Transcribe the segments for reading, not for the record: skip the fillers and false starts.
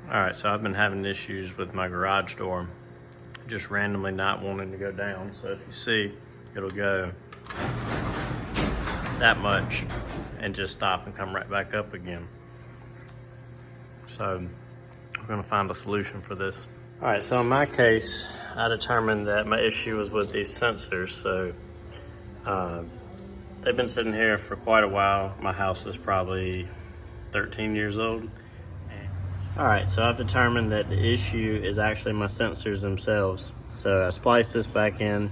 Alright, so I've been having issues with my garage door just randomly not wanting to go down. So if you see, it'll go that much and just stop and come right back up again. So we're gonna find a solution for this. Alright, so in my case, I determined that my issue was with these sensors. So they've been sitting here for quite a while. My house is probably 13 years old. Alright, so I've determined that the issue is actually my sensors themselves. So I spliced this back in,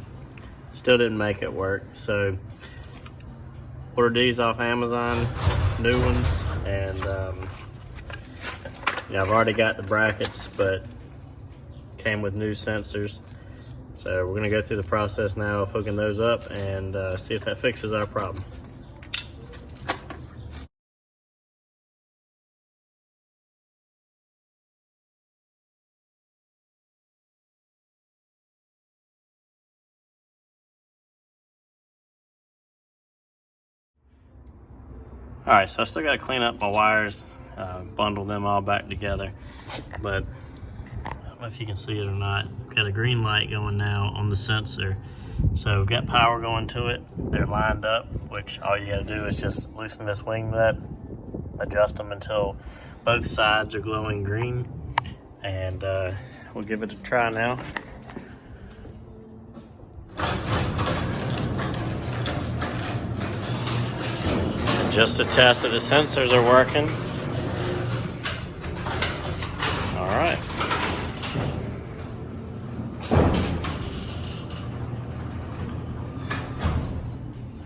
still didn't make it work. So ordered these off Amazon, new ones, and I've already got the brackets, but came with new sensors. So we're gonna go through the process now of hooking those up and see if that fixes our problem. All right, so I still gotta clean up my wires, bundle them all back together, but I don't know if you can see it or not. Got a green light going now on the sensor. So we've got power going to it. They're lined up, which all you gotta do is just loosen this wing nut, adjust them until both sides are glowing green, and we'll give it a try now. Just to test that the sensors are working. All right.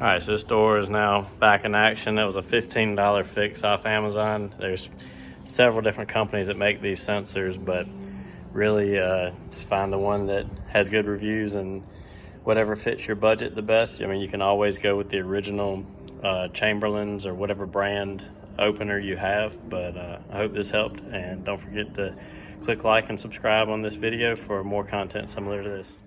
All right, so this door is now back in action. That was a $15 fix off Amazon. There's several different companies that make these sensors, but really just find the one that has good reviews and whatever fits your budget the best. I mean, you can always go with the original Chamberlain's or whatever brand opener you have, but I hope this helped, and don't forget to click like and subscribe on this video for more content similar to this.